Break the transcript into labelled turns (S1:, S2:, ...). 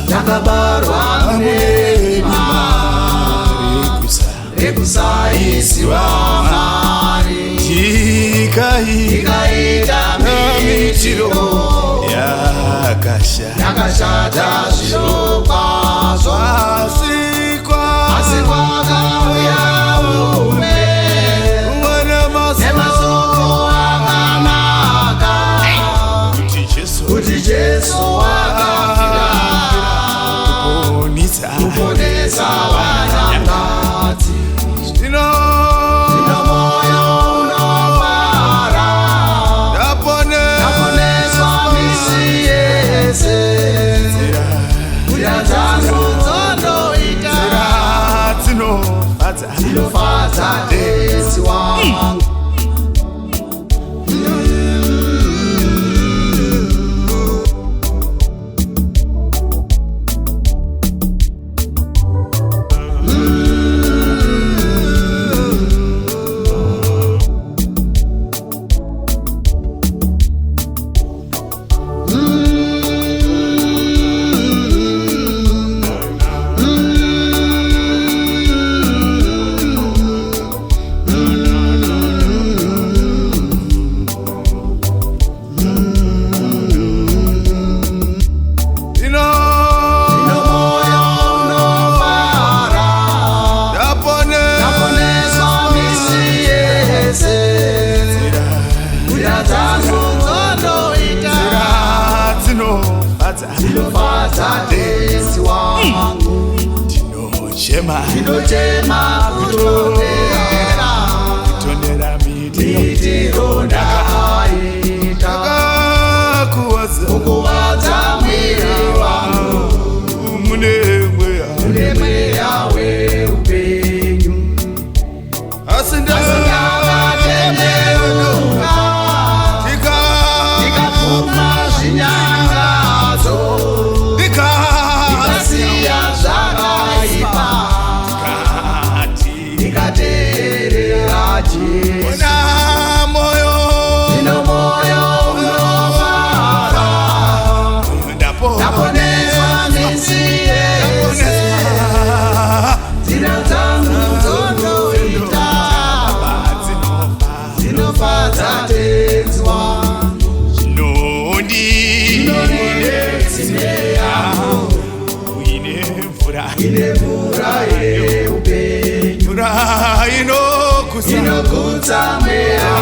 S1: Ndakabarwa rekusaisiwa Mwari, tikaita mitiro yakashata zviro kwazvo, asi kwakauya umwe nemazoko akanaka, kuti Jesu akafira kuponesa vanyangadzi. Zvino moyo unofara, ndaponeswa misi yese, nzira dzangu dzondoita dzinofadza Tenzi wangu. Dzinofadza Tenzi wangu, ndinochema kutondera mitiro ndakaita, kukuvadza mwiri wangu, mune mweya weupenyu, asi ndakatembenuka ndikapfuma zvinyangadzo, ndikasiya zvakaipa, ndikateerera Jesu. Zvino moyo unofara, ndaponeswa misi yese, nzira dzangu dzondoita dzinofadza Tenzi wangu. Ine mvura yeupenyu, inogutsa mweya